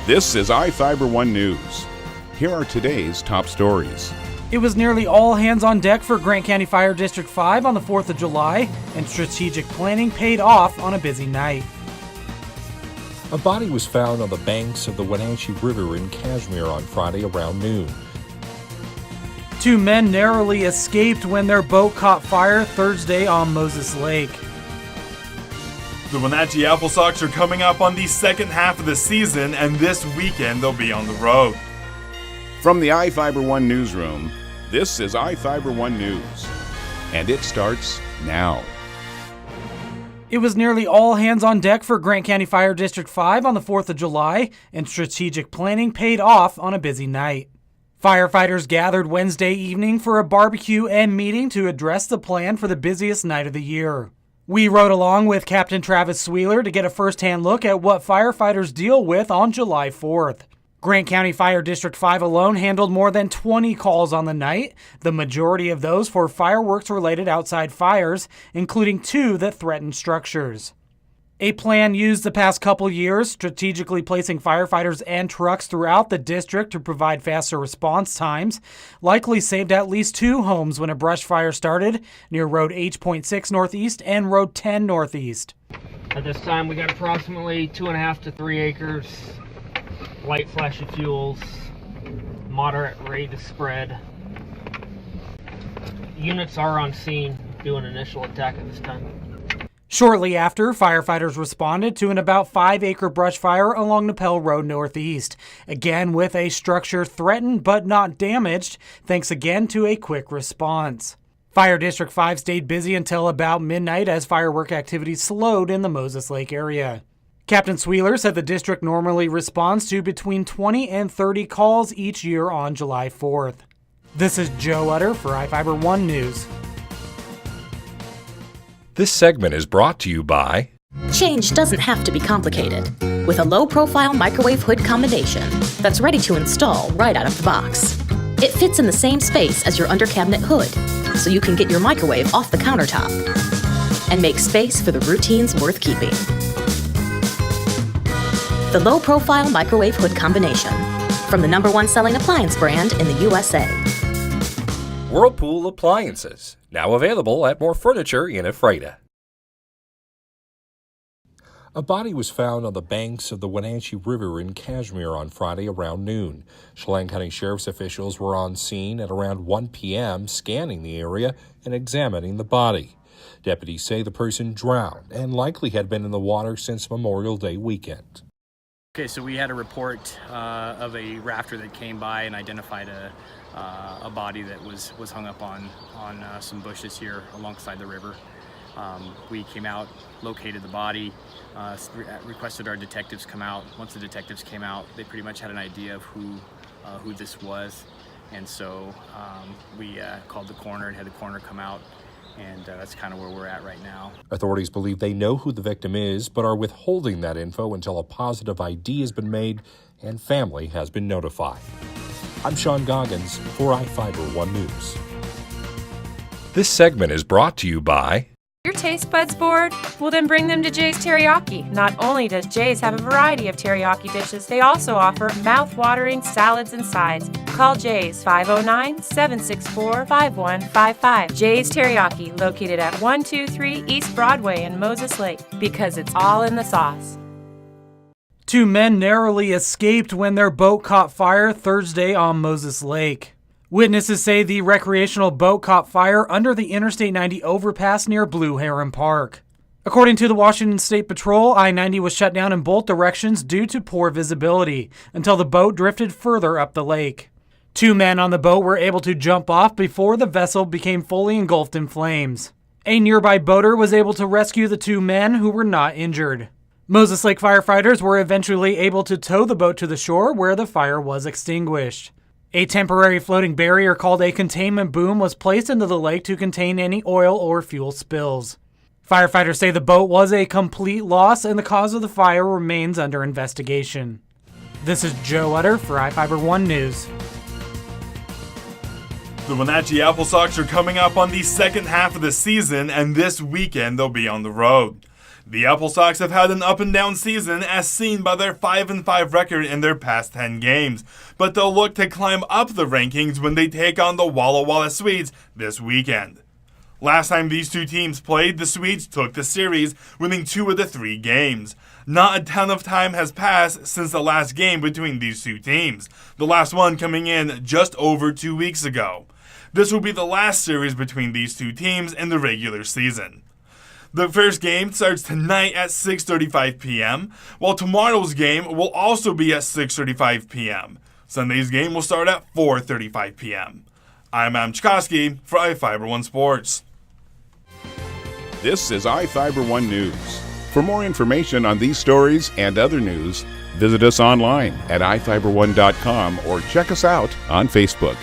This is iFIBER 1 News. Here are today's top stories. It was nearly all hands on deck for Grant County Fire District 5 on the 4th of July, and strategic planning paid off on a busy night. A body was found on the banks of the Wenatchee River in Kashmir on Friday around noon. 2 men narrowly escaped when their boat caught fire Thursday on Moses Lake. The Wenatchee Apple Sox are coming up on the second half of the season, and this weekend they'll be on the road. From the iFIBER 1 newsroom, this is iFIBER 1 News, and it starts now. It was nearly all hands on deck for Grant County Fire District 5 on the 4th of July, and strategic planning paid off on a busy night. Firefighters gathered Wednesday evening for a barbecue and meeting to address the plan for the busiest night of the year. We rode along with Captain Travis Sweeler to get a first-hand look at what firefighters deal with on July 4th. Grant County Fire District 5 alone handled more than 20 calls on the night, the majority of those for fireworks-related outside fires, including 2 that threatened structures. A plan used the past couple years, strategically placing firefighters and trucks throughout the district to provide faster response times, likely saved at least 2 homes when a brush fire started near Road H.6 Northeast and Road 10 Northeast. At this time, we got approximately 2.5 to 3 acres, light flashy fuels, moderate rate of spread. Units are on scene doing initial attack at this time. Shortly after, firefighters responded to an about 5-acre brush fire along Nepel Road Northeast, again with a structure threatened but not damaged, thanks again to a quick response. Fire District 5 stayed busy until about midnight as firework activity slowed in the Moses Lake area. Captain Sweeler said the district normally responds to between 20 and 30 calls each year on July 4th. This is Joe Utter for iFIBER 1 News. This segment is brought to you by Change doesn't have to be complicated. With a low-profile microwave hood combination that's ready to install right out of the box. It fits in the same space as your under-cabinet hood, so you can get your microwave off the countertop and make space for the routines worth keeping. The low-profile microwave hood combination from the #1 selling appliance brand in the USA. Whirlpool Appliances, now available at more furniture in Ephrata. A body was found on the banks of the Wenatchee River in Kashmir on Friday around noon. Chelan County Sheriff's officials were on scene at around 1 p.m. scanning the area and examining the body. Deputies say the person drowned and likely had been in the water since Memorial Day weekend. Okay, so we had a report of a rafter that came by and identified a body that was hung up on some bushes here alongside the river. We came out, located the body, requested our detectives come out. Once the detectives came out, they pretty much had an idea of who this was, and so we called the coroner and had the coroner come out. And that's kind of where we're at right now. Authorities believe they know who the victim is, but are withholding that info until a positive ID has been made and family has been notified. I'm Sean Goggins for iFIBER 1 News. This segment is brought to you by Your taste buds bored? Well, then bring them to Jay's Teriyaki. Not only does Jay's have a variety of teriyaki dishes, they also offer mouth-watering salads and sides. Call Jay's 509-764-5155. Jay's Teriyaki, located at 123 East Broadway in Moses Lake, because it's all in the sauce. 2 men narrowly escaped when their boat caught fire Thursday on Moses Lake. Witnesses say the recreational boat caught fire under the Interstate 90 overpass near Blue Heron Park. According to the Washington State Patrol, I-90 was shut down in both directions due to poor visibility until the boat drifted further up the lake. 2 men on the boat were able to jump off before the vessel became fully engulfed in flames. A nearby boater was able to rescue the 2 men who were not injured. Moses Lake firefighters were eventually able to tow the boat to the shore where the fire was extinguished. A temporary floating barrier called a containment boom was placed into the lake to contain any oil or fuel spills. Firefighters say the boat was a complete loss and the cause of the fire remains under investigation. This is Joe Utter for iFIBER 1 News. The Wenatchee Apple Sox are coming up on the second half of the season, and this weekend they'll be on the road. The Apple Sox have had an up-and-down season as seen by their 5-5 record in their past 10 games, but they'll look to climb up the rankings when they take on the Walla Walla Swedes this weekend. Last time these two teams played, the Swedes took the series, winning 2 of the 3 games. Not a ton of time has passed since the last game between these two teams, the last one coming in just over 2 weeks ago. This will be the last series between these two teams in the regular season. The first game starts tonight at 6:35 p.m., while tomorrow's game will also be at 6:35 p.m. Sunday's game will start at 4:35 p.m. I'm Adam Chikoski for iFIBER 1 Sports. This is iFIBER 1 News. For more information on these stories and other news, visit us online at iFiber1.com or check us out on Facebook.